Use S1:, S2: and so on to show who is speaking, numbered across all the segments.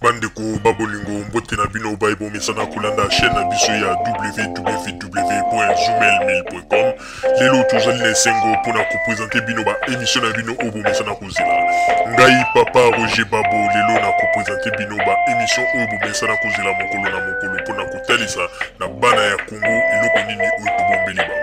S1: Bandeko babolingo mbote na bino baibo mesana kulanda chaîne na biso ya www.zoomelmail.com. Lelo tozali na sengo pona ko présenter bino ba émission na bino obo mesana kozela. Ngai papa Roger Babo lelo na ko présenter bino ba émission obo mesana kozela mokolo na mokolo pona ko talisa na bana ya Congo eloko nini oyo tobombeli ba.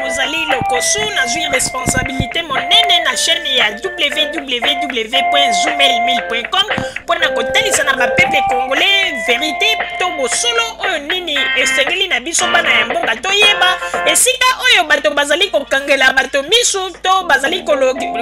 S2: Rosalie Lokosu na zui responsabilité monene na chaîne ya www.zoomelmail.com pour na kotalisa na peuple congolais vérité to bosolo oyo nini esengeli na biso bana ya mboka toyeba esika oyo bato bazali kokangela bato misu to bazali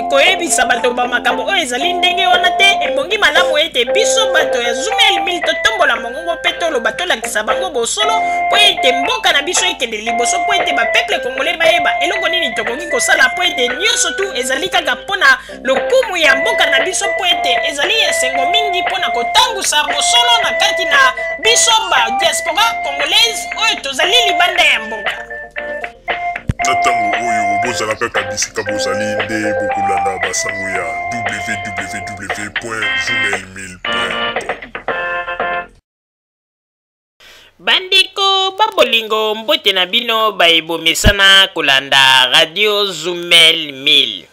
S2: koyebisa bato ba makambo oyo ezali ndenge wana te ebongi malamu ete biso bato ya Zoomelmail totombola mongongo pe toloba tolakisa bango bosolo po ete mboka na biso ekende liboso po ete ba peuple congolais bayeba eloko nini tokoki kosala po ete nyonso tu ezali kaka mpona lokumu ya mboka na biso po ete ezali esengo mingi mpona kotangusa bosolo na kati na biso ba diaspora congolaise oyo tozali libanda ya mboka.
S1: Na ntango oyo bozala kaka bisika bozali nde bokolanda basango ya www.zoomelmail.com.
S2: Bandeko babolingo mbote na bino baebomesana kolanda radio Zoomelmail.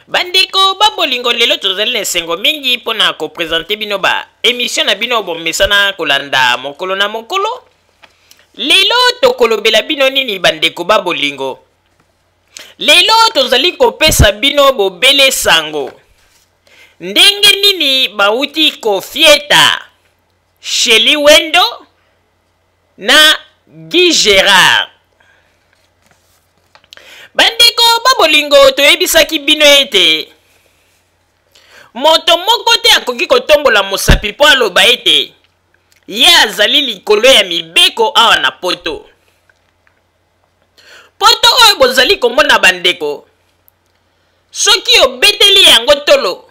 S2: Bandeko babolingo lelo tozali na esengo mingi mpona kopresente bino ba émission na bino bomesana kolanda mokolo na mokolo. Lelo tokolobela bino nini bandeko babolingo. Lelo tozali kopesa bino bobele sango. Ndenge nini bauti kofieta Sheli Wendo na Guy Gérard. Bandeko babolingo toyebisaki bino ete moto moko te akoki kotombola mosapi po aloba ete ye azali likolo ya mibeko awa na poto. Poto oyo bozali komona bandeko, soki obeteli yango tolo,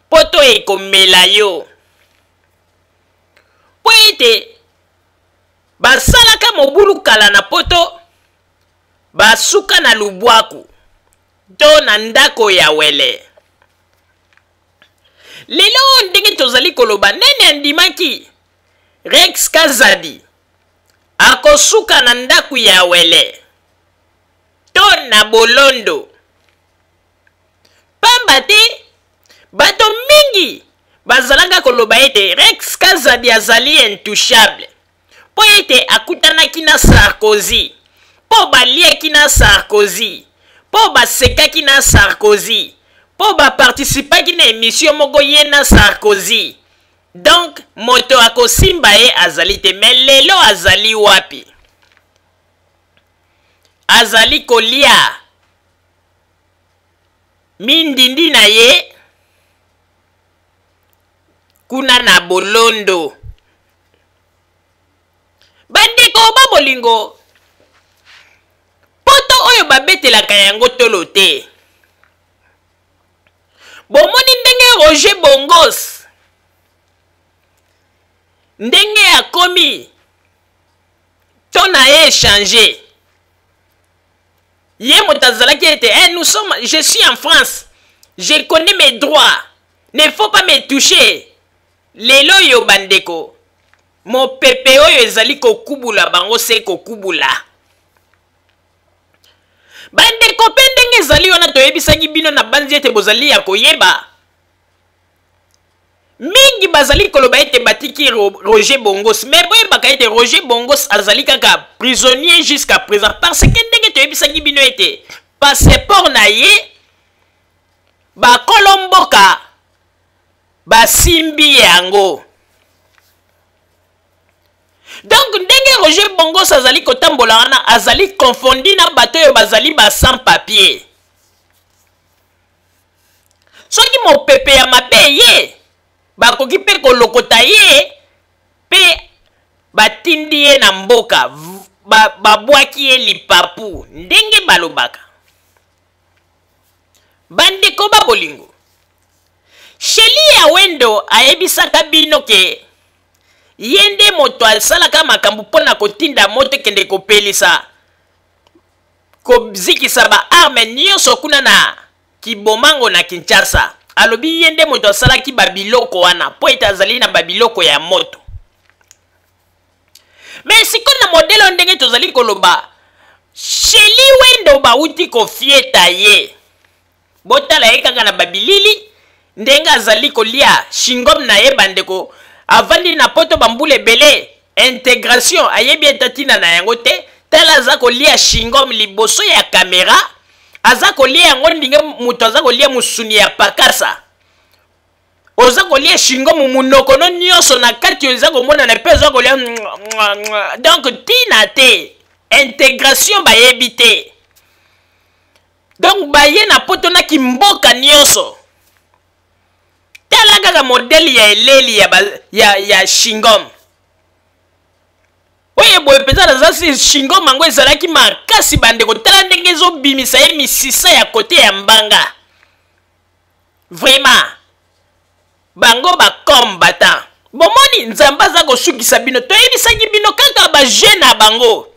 S2: poto ekomela yo. Po ete basalaka mobulu kala na poto, basuka na lubwaku to na ndako ya wele. Lelo ndenge tozali koloba nene andimaki Rex Kazadi akosuka na ndako ya wele to na bolondo. Pamba te bato mingi bazalanga koloba ete Rex Kazadi azali intouchable po ete akutanaki na Sarkozy, po baliaki na Sarkozy, po basekaki na Sarkozy, po baparticipaki na émission moko ye na Sarkozy. Donc moto akosimba ye azali te, mais lelo azali wapi? Azali kolia mindindi na ye kuna na bolondo. Bandeko babolingo, poto oyo babetelaka yango tolo te. Bomoni ndenge Roger Bongos ndenge akomi to na ye échanger. Ye motazalaki ete je suis en France, je connais mes droits, ne faut pas me toucher. Lelo yo bandeko, mo pepe oyo ezali kokubula bango se kokubula. Bandeko pe ndenge ezali wana toyebisaki bino na banzi ete bozali ya koyeba. Mingi bazali koloba ete batiki Roger Bongos, mais boyebaka ete Roger Bongos azali kaka prisonnier jusqu'à présent parce que ndenge toyebisaki bino ete passeport na ye ba kolomboka basimbi yango. Donc ndenge Roger Bongos azali kotambola wana azali confondi na bato yo bazali ba sans papier. Soki mo pepe ya mabe ye bakoki pe kolokota ye pe batindi ye na mboka babwaki ye lipapu ndenge balobaka. Bandeko babolingo, Sheli ya Wendo ayebisaka bino ke yende moto asalaka makambo pona kotinda moto kende kopelisa kozikisa ba arme nyonso kuna na Kibomango na Kinshasa. Alobi yende moto asalaki babiloko wana po ete azali na babiloko ya moto. Mais siko na modele ndenge tozali koloba Sheli wendo bauti kofieta ye. Botala ye kaka na babilili ndenge azali kolia shingom na ye bandeko avandi na poto bambule bele intégration ayebi etatina na yango te. Tala aza kolia shingom liboso ya kamera aza kolia yango ndenge muto aza kolia musuni ya pakasa. Oza kolia shingom munoko no nyonso na kati oza komona na pe oza kolia donc tina te intégration bayebi te. Donc baye na poto na kimboka nyonso. Tala kaka modeli ya eleli ya shingom. Oye boye peza na zasi shingom mango ezalaki makasi bandeko. Tala ndenge ezobimisa ye misisa ya kote ya mbanga. Vraiment. Bango ba combattant. Bomoni nzamba aza kosukisa bino. Toyebisaki bino kaka ba jeune na bango.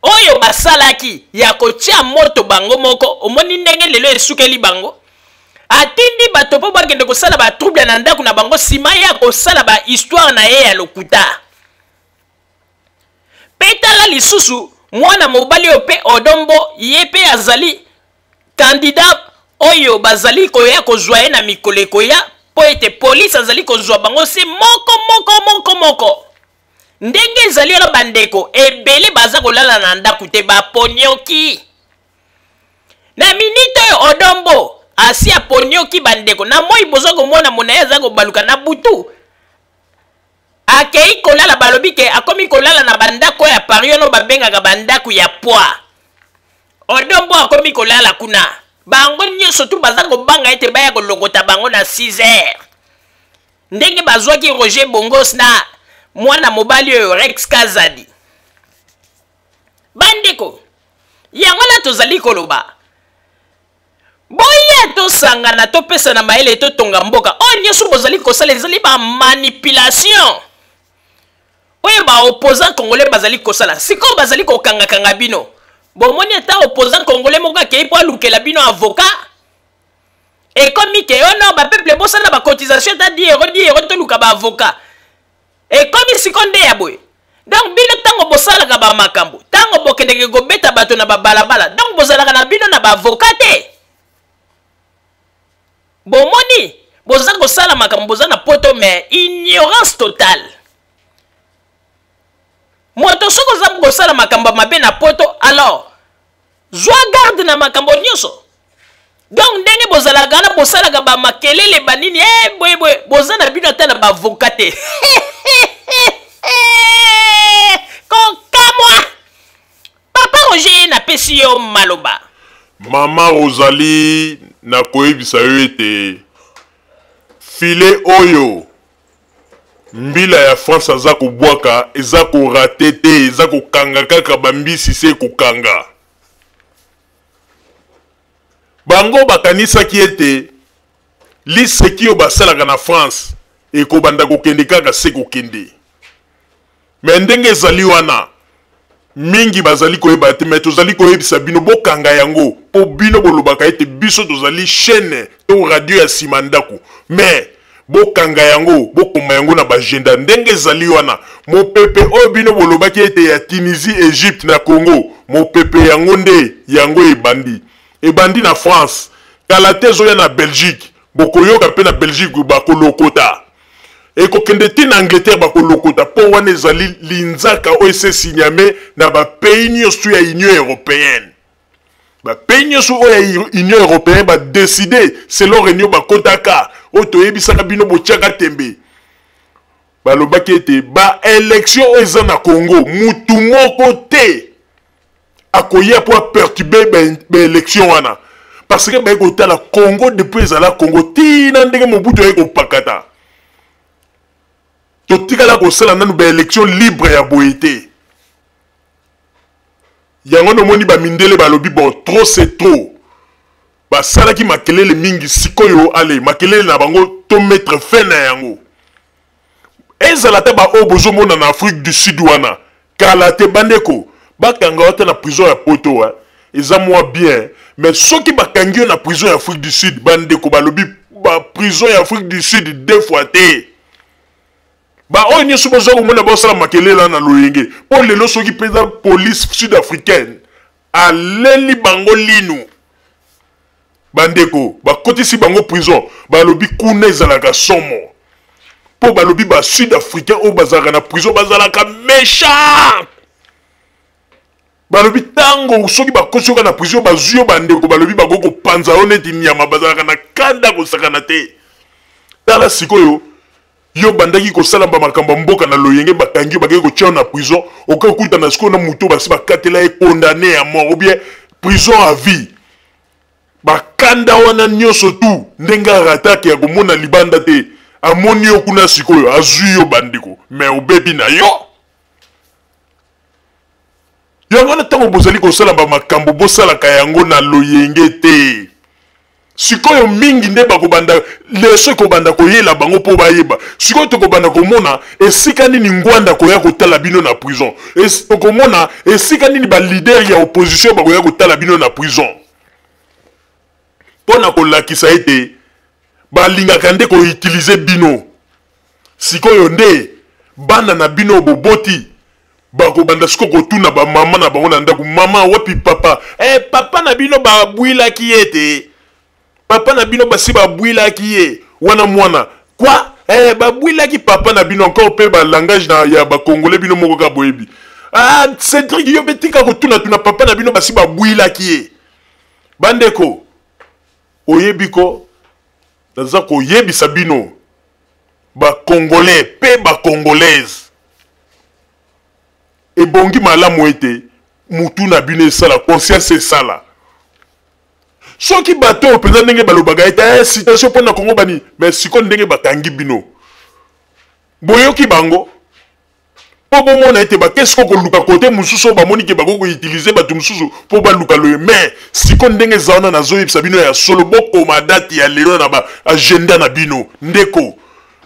S2: Oyo basalaki ya kotia moto bango moko. Omoni ndenge lelo esukeli bango. Atindi bato po bakende kosala ba trouble na ndaku na bango sima ya kosala ba histoire na ye ya lokuta. Petala lisusu mwana mobali ope Odombo ye pe azali candidat oyo bazali koya kozwa ye na mikolo koya po ete police azali kozwa bango si moko. Ndenge ezali na bandeko ebele baza kolala na ndaku te baponyoki. Na minute Odombo asia ponyoki bandeko na moi bozo komona mona ya za kobaluka na butu. Akei kolala balobi ke akomi kolala na bandako ya pariono babengaka bandako ya poa. Odombo akomi kolala kuna. Bango nyonso tu baza kobanga ete baya kolokota bango na 6h. Ndenge bazwaki Roger Bongos na mwana mobali oyo Rex Kazadi. Bandeko yango na tozali koloba. Boya to sangana to pesa na maele to tonga mboka. O nyonso bozali kosala ezali ba manipulation. Oye ba opposant congolais bazali kosala. Siko bazali kokanga kanga bino. Bomoni ata opposant congolais moka ke po alukela bino avocat. Et comme ke ono ba peuple bosala ba cotisation ta 10 € to luka ba avocat. Et comme sikonde ya boy. Donc bino tango bosala ka ba makambo. Tango bokende go beta bato na ba balabala. Donc bosala na bino na ba avocat te. Bomoni boza kosala makambo boza na poto mais ignorance totale. Moto soko za kosala makambo mabe na poto alors zwa garde na makambo nyonso. Donc ndenge bozala gana bosala ka ba makelele banini boy boza na bino ta na ba avocat te. Kokamwa Papa Roger na pesi yo maloba.
S1: Mama Rosalie na koyebisa yo ete file oyo mbila ya France aza kobwaka eza korate te eza kokanga kaka bambisi se kokanga. Bango bakanisaki ete liseki oyo basalaka na France ekobanda kokende kaka se kokende. Me ndenge ezali wana mingi bazali koyeba te me tozali koyebisa bino bokanga yango po bino bolobaka ete biso tozali chaîne to radio ya sima ndako me bokanga yango bokoma yango na bagenda ndenge ezali wana mopepe oyo bino bolobaki ete ya Tunisie, Egypte na Congo mopepe yango nde yango ebandi na France kala te ezoya na Belgique bokoyoka pe na Belgique bakolokota ekokende te na Angleterre bakolokota po wana ezali linzaka oyo ese signame na bapays nyonso ya Union Européenne. Bapays nyonso oyo ya Union Européenne badeside selon réunion bakotaka oyo toyebisaka bino botiaka tembe. Balobaki ete baélection oyo eza na Congo mutu moko te akoya po aperturbe baélection wana parce que baye kotala Congo depuis ezala Congo tina ndenge Mobutu aye kopakata. Totikala kosala nanu ba élection libre ya boyete. Yango no moni ba mindele balobi bon trop c'est trop. Ba sala ki makelele mingi sikoyo ale makelele na bango to mettre fin na yango. Ezala te ba obozo mona na Afrique du Sud wana. Kala te bandeko bakanga wata na prison ya poto eza moi bien mais ceux qui bakangi na prison en Afrique du Sud bande ko balobi ba prison en Afrique du Sud 2 fois té ba o ni subo zo mona ba sala makelela na loyenge pour lelo soki pesa police sud-africaine aleli bango linu bandeko ba kotisi bango prison balobi kuna ezalaka somo pour balobi ba sud-africain o bazalaka na prison bazalaka méchant balobi tango soki bakosoka na prison bazuyo bandeko balobi bagoko panza oneti nyama bazalaka na kanda kosakana te tala sikoyo yo bandaki kosala ba makambo mboka na loyenge bakangi bakeki kotia na prison okokuta na sikoyo na muto basi bakatela e condamné à mort ou bien prison à vie bakanda wana nyonso tu ndenge arataki ya komona libanda te amoni yo kuna sikoyo azwi yo bandeko mais obebi na yo yango na tango bozali kosala ba makambo bosalaka yango na loyenge te sikoyo mingi nde bakobanda leso kobanda koyela bango po bayeba sikoyo tokobanda komona esika nini ngwanda koya kotala bino na prison tokomona esika nini ba leader ya opposition bakoya kotala bino na prison pona kolakisa ete balingaka nde koutilize bino sikoyo nde bana na bino boboti bakobanda siko kotuna ba mama na bango na ndako mama wapi papa papa na bino babwilaki ete papa na bino basi babwilaki ye wana mwana kwa babwilaki papa na bino encore pe ba langage na ya ba congolais bino moko ka boyebi Cédric yo betika kotuna tuna papa na bino basi babwilaki ye bandeko oyebiko naza koyebisa bino ba congolais pe ba congolaise ebongi malamu ete mutu na bino esala conscience esala soki bato penza ndenge balobaka ete citation mpona Congo bani mais siko ndenge bakangi bino boyoki bango po bomona ete bakesi ko koluka kote mosusu bamoni ke bako koutilize bato mosusu po baluka loye mais siko ndenge eza wana nazoyebisa bino ya solo bokoma date ya lelo na ba agenda na bino ndeko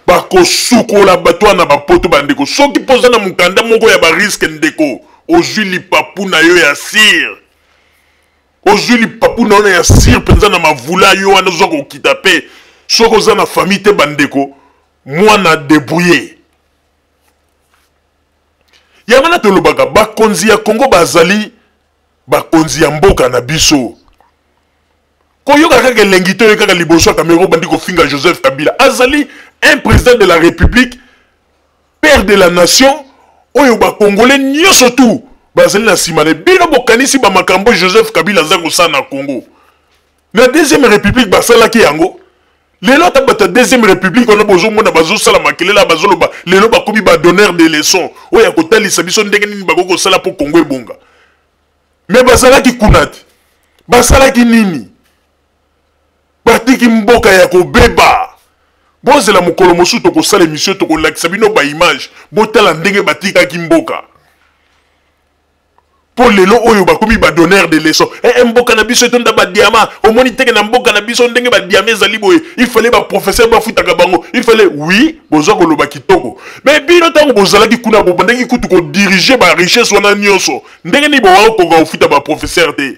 S1: bakosukola bato wana bapoto bandeko soki poza na mokanda moko ya bariske ndeko ozwi lipapu na yo ya sire ozwi lipapu na yo ya sire mpenza na mavula yo wana ozwa kokita mpe soki oza na famille te bandeko mwana debrouye yango na tolobaka bakonzi ya Congo bazali bakonzi ya mboka na biso koyoka kaka elengi te oyo kaka liboso ya Cameroun bandi kofinga Joseph Kabila azali un président de la République père de la nation oyo bakongolais nyonso tu bazali na nsima na bino bokanisi bamakambo Joseph Kabila aza kosala na Congo na deuxième république basalaki yango lelo ata bata deuxième république wana bozomona bazosala makelela bazoloba lelo bakomi badonneur de leçon oyo akotalisa biso ndenge nini bakoki kosala mpo Congo ebonga mais basalaki kuna te basalaki nini batiki mboka ya kobeba bozela mokolo mosusu tokosala émission tokolakisa bino baimage botala ndenge batikaki mboka po lelo oyo bakomi badonneur de leçon mboka na biso etonda badiama omoni teke na mboka na biso ndenge badiama ezali boye il fallait baprofesseur bafutaka bango il fallait oui bozwa koloba kitoko mais bino ntango bozalaki kuna bobandaki kutu kodirige barichesse wana nyonso ndenge nini bowakokoka kofuta baprofesseur te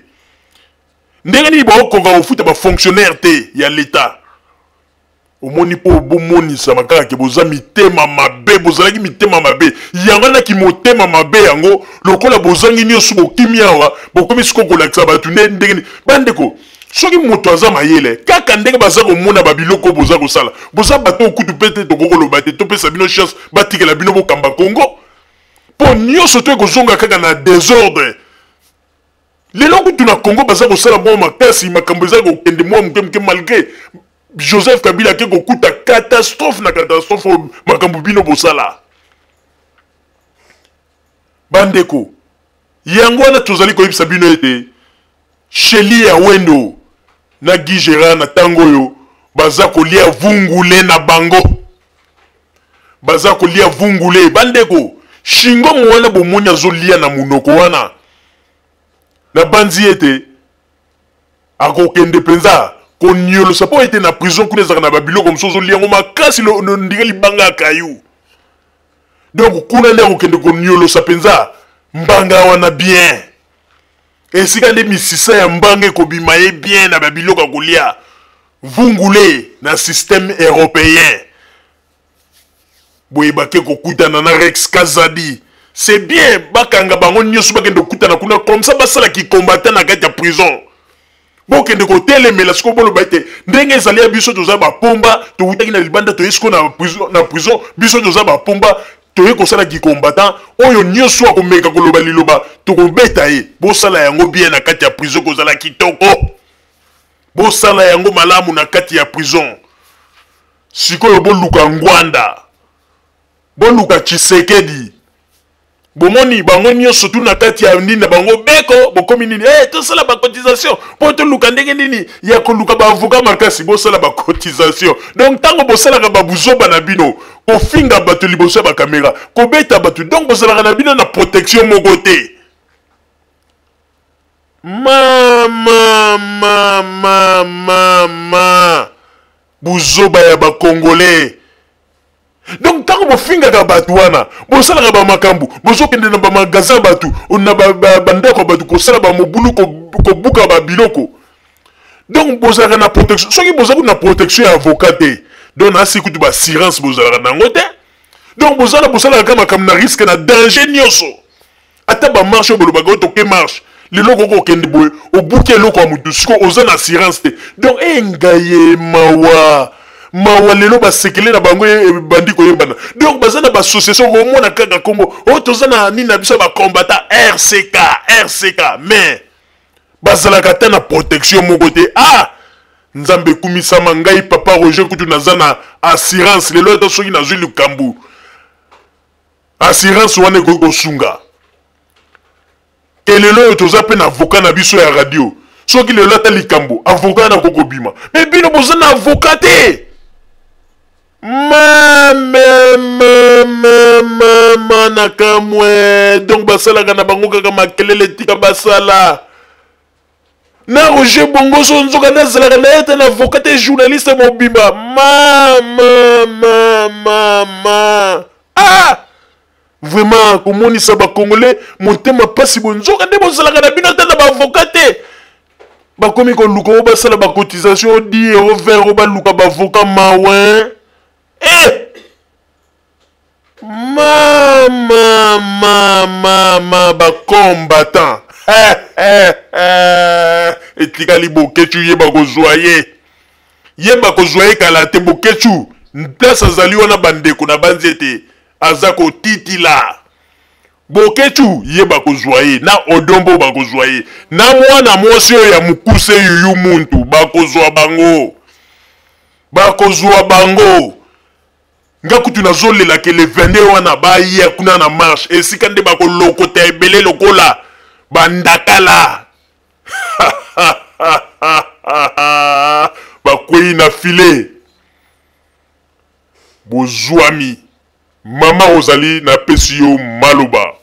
S1: ndenge nini bakokoka kofuta bafonctionnaire te ya l'état omoni po bomonisa makaka ke boza mitema mabe bozalaki mitema mabe yango naki motema mabe yango lokola bozangi nyonso bokimi awa bokomi siko kolakisa bato ndenge bandeko soki moto aza mayele kaka ndenge baza komona babiloko boza kosala boza bato okutu mpe te tokokoloba te topesa bino chance batikela bino bokamba Congo mpo nyonso to ekozonga kaka na désordre lelo kutu na Congo baza kosala mwa makasi makambo eza kokende mwa moke malgré Joseph Kabila ke kokuta catastrophe na catastrophe makambo bino bosala bandeko yango wana tozali koyebisa bino ete Sheli ya wendo na Gijera na tango yo baza kolia vungule na bango baza kolia vungule bandeko shingo mwana bomoni azolia na munoko wana na banzi ete akokende penza konyolo sapo ete na prison kuna ezaka na babiloko mosusu liango makasi ndenge libanga ya kayu donc kuna nde akokende konyolo sapenza mbanga wana bien esika nde misisa ya mbange kobima ye bien na babiloko kolia vungule na système européen boye bake kokutana na Rex Kazadi c'est bien bakanga bango nyonso bakende kokutana kuna comme ça basala ki combattant na kati ya prison bokende kotelemela siko boloba ete ndenge ezali ya biso toza bapomba towutaki na libanda toye siko na prison biso toza bapomba toye kosala ki combattant oyo nyonso akomeka koloba liloba tokobeta ye bosala yango bien na kati ya prison kozala kitoko bosala yango malamu na kati ya prison sikoyo boluka ngwanda boluka Tshisekedi bomoni bango nyonso tu na kati ya nini na bango beko bokomi nini tosala ba cotisation po toluka ndenge nini ya koluka ba avocat makasi bosala ba cotisation donc tango bosalaka ba buzoba na bino kofinga bato liboso ya ba kamera kobeta bato donc bosalaka na bino na protection moko te buzoba ya ba congolais. Donc tant que vous fingaka batu wana bosalaka ba makambu bozokende na ba magasin batu na bandako batu kosala ba mobulu ko buka ba biloko donc bozalaka na protection soki bozalaka na protection ya avocat te donc na sikutu ba assurance bozalaka nango te donc bosalaka kama na risque na danger nyonso ata ba marche bolobaka otoke marche leloko kokende boye obuki eloko ya mutu siko oza na assurance te donc engaye mawa lelo basekele na bango bandi koyebana donc bazana ba association komona kaka kombo tozana nini na biso ba combattant RCK mais bazalaka ta na protection moko te nzambe kumisama ngai papa Roger kutu nazana assurance lelo to soki na zwi lukambu assurance wane ko sunga elelo toza pe na avocat na biso ya radio soki lelo ata likambo avocat na kokobima mais bino bozana avocat te nakamwe donc basalaka na bango kaka makelele tika basala na Roger Bongoso nzoka nazalaka na ete na avocat te journaliste mobimba vraiment komonisa bakongolais motema pasi bonzoka nde bozalaka na bino te na baavocat te bakomi koluka o basala bacotisation 10 € 20 € baluka baavocat mawe bacombattant etikali bokechu yeba kozwa ye kala te bokechu place azali wana bandeko na banzi ete aza kotitila bokechu yeba kozwa ye na odombo bakozwa ye na mwana mwasi oyo ya mukuse yuyu muntu bakozwa bango nga kutu nazolela ke le 22 wana baya kuna na marche esika nde bakolokota ebele lokola bandakala bakwei na file bozwami mama ozali na pesi yo maloba.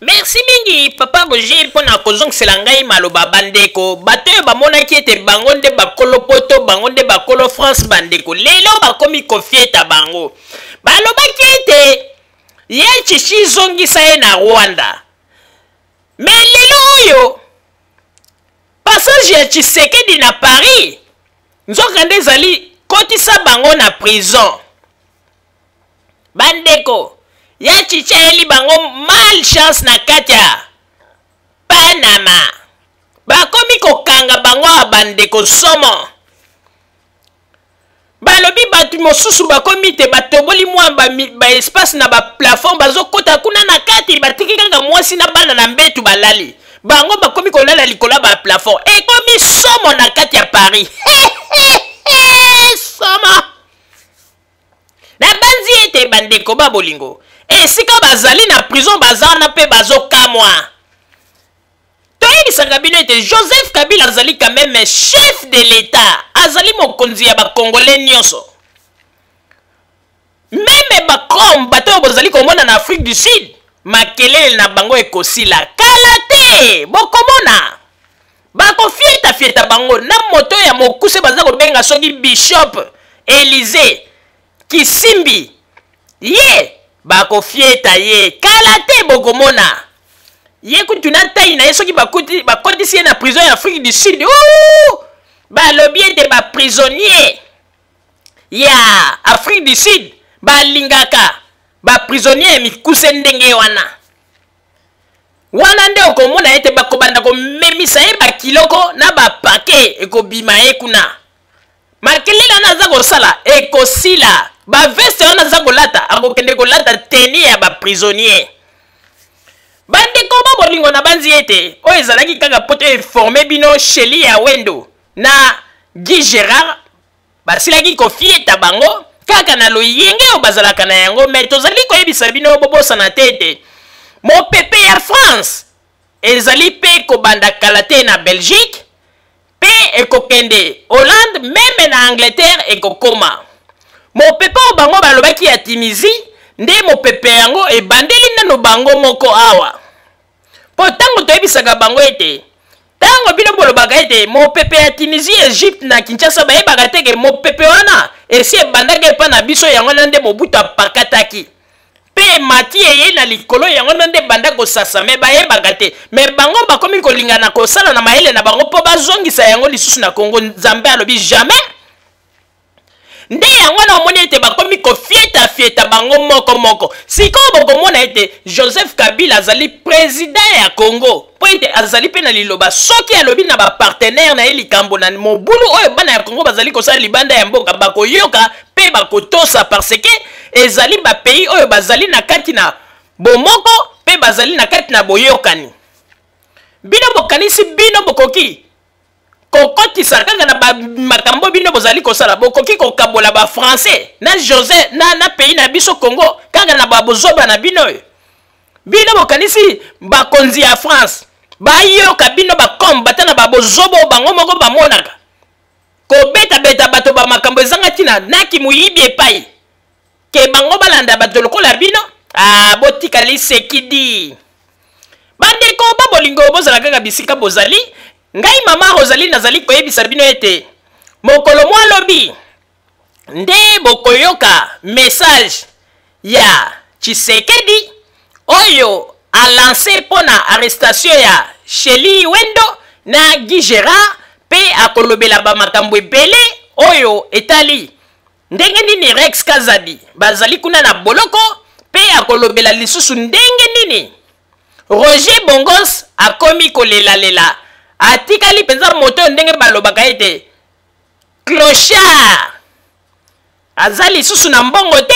S2: Merci mingi papa Roger mpona kozongisela ngai maloba bandeko bato oyo bamonaki ete bango nde bakolo poto bango nde bakolo France bandeko lelo bakomi kofieta bango balobaki ete ye Tshisekedi zongisa ye na Rwanda me lelo oyo passage ya Tshisekedi na Paris nzoka nde ezali kotisa bango na prison bandeko ya Tshisekedi bango malchance na kati ya Panama bakomi kokanga bango ya bandeko somo balobi batu mosusu bakomi te batoboli mwa ba espace na ba plafond bazokota kuna na kati batiki kaka mwasi na bana na mbetu balali bango bakomi kolala likola ba plafond ekomi somo na kati ya Paris somo na banzi ete bandeko babolingo esika bazali na prison bazana pe bazokamwa toyebisaka bino ete Joseph Kabila azali quand même chef de l'État azali mokonzi ya bakongolais nyonso meme bakom bato oyo bozali komona na Afrique du Sud makelele na bango ekosila kala te bokomona bakofieta bango na moto ya mokuse baza kobenga soki Bishop Élysée Kisimbi ye bakofieta ye kala te bokomona ye kutuna tai na ye soki bakotisi ye na prison ya Afrique du Sud balobi ete baprisonnier ya Afrique du Sud balingaka baprisonnier ya mikuse ndenge wana nde okomona ete bakobanda komemisa ye bakiloko na bapake ekobima ye kuna makelele wana aza kosala ekosila baveste wana aza kolata akokende kolata teni ya baprisonnier bandeko babolingo na banzi ete oyo ezalaki kaka poto informe bino Sheli ya Wendo na Guy Gérard basilaki kofieta bango kaka na loyenge oyo bazalaka na yango me tozali koyebisa bino bobosana te ete mopepe ya France ezali mpe kobanda kala te na Belgique mpe ekokende Hollande meme na Angleterre ekokoma mopepe oyo bango balobaki ya Tunisie nde mopepe yango ebandeli nano bango moko awa po ntango toyebisaka bango ete ntango bino bolobaka ete mopepe ya Tunisie Egypte na Kinshasa bayebaka teke mopepe wana esi ebandaki epa na biso yango na nde Mobutu apakataki mpe mati eye na likolo yango na nde banda kosasa me bayebaka te me bango bakomi kolingana kosala na mayele na bango mpo bazongisa yango lisusu na Congo. Nzambe alobi jamais nde yango na omoni ete bakomi kofieta bango moko sikoyo bokomona ete Joseph Kabila azali président ya Congo po ete azali mpe na liloba soki alobi na bapartenaire na ye likambo na mobulu oyo bana ya Congo bazali kosala libanda ya mboka bakoyoka mpe bakotosa parce que ezali bapays oyo bazali na kati na bomoko mpe bazali na kati na boyokani bino bokanisi bino bokoki kokotisa kaka na makambo bino bozali kosala bokoki kokabola ba français na José na pays na biso Congo kaka na babozoba na bino bino bokanisi bakonzi ya France bayoka bino bakom batana babozobo bango moko bamonaka kobeta bato ba makambo ezanga tina naki muyibi epai ke bango balanda bato lokola bino botika lisekidi bandeko babolingo bozala kaka bisika bozali ngai mama Rosalie nazali koyebisa bino ete mokolo mwa lobi nde bokoyoka message ya Tshisekedi oyo a lancé pona arrestation ya Sheli Wendo na Guy Gérard pe akolobela ba makambo ebele oyo etali ndenge nini Rex Kazadi bazali kuna na boloko pe akolobela lisusu ndenge nini Roger Bongos akomi kolela atikali penza moto ndenge balobaka ete clochard azali susu na mbongo te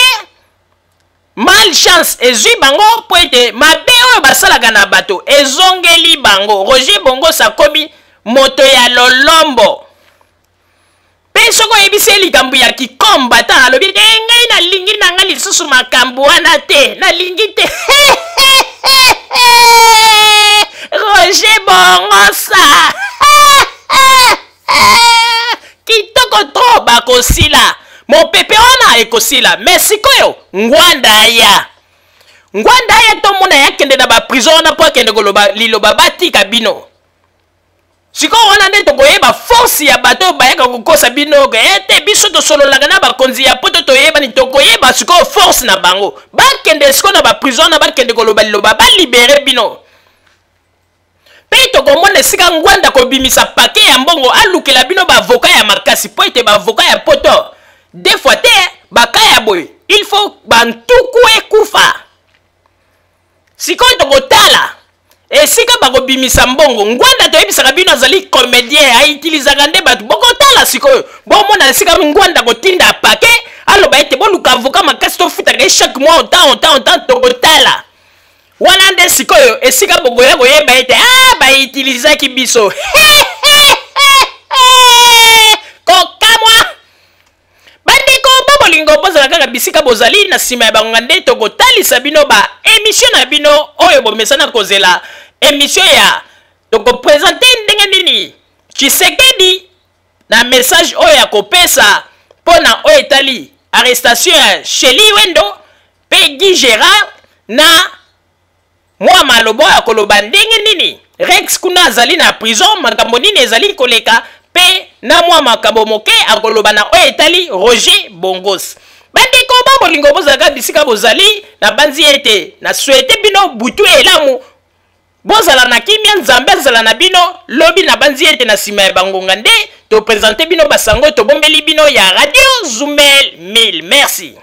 S2: malchance ezwi bango po ete mabe oyo basalaka na bato ezongeli bango. Roger Bongos akomi moto ya lolombo mpe soko oyebisi ye likambo ya kikombata alobi te ngai nalingi nanga lisusu makambo wana te nalingi te Roger Bongos kitoko tro bakosila mopepe wana ekosila me sikoyo ngwanda ya tomona yakende na baprison wana po akende koloba liloba batika bino sikoyo wana nde tokoyeba force ya bato bayaka kokosa bino ete biso tosololaka na bakonzi ya poto toyebani tokoyeba sikoyo force na bango bakende sikoyo na baprison wana bakende koloba liloba balibere bino pe tokomona esika ngwanda kobimisa pake ya mbongo alukela bino bavoka ya makasi po ete bavoka ya poto des fois te baka ya boye il faut bantuku ekufa sikoyo tokotala esika bakobimisa mbongo ngwanda toyebisaka bino azali comédien aitilizaka nde bato bokotala sikoyo bomona esika ngwanda kotinda pake aloba ete boluka avoka makasi tofutaka ye chaque mois autant tokotala wana nde sikoyo esika bokoya koyeba ete baitilizaki biso kokamwa bandeko babolingo bozala kaka bisika bozali na nsima ya bangonga nde tokotalisa bino ba émission na bino oyo bomesana kozela émission ya tokopresente ndenge nini Tshisekedi na message oyo ya kopesa mpona oyo etali arrestation ya Sheli Wendo pe Guy Gérard na mwa malobo ya koloba ndenge nini Rex kuna azali na prison makambo nini ezali koleka pe na mwa makambo moke akoloba na oyo etali Roger Bongos bandeko babolingo bozalaka bisika bozali na banzi ete na souhaite bino butu elamu bozala na kimia nzambe azala na bino lobi na banzi ete na nsima ya bangonga nde topresente bino basango tobombeli bino ya radio Zoumel 1000. Merci.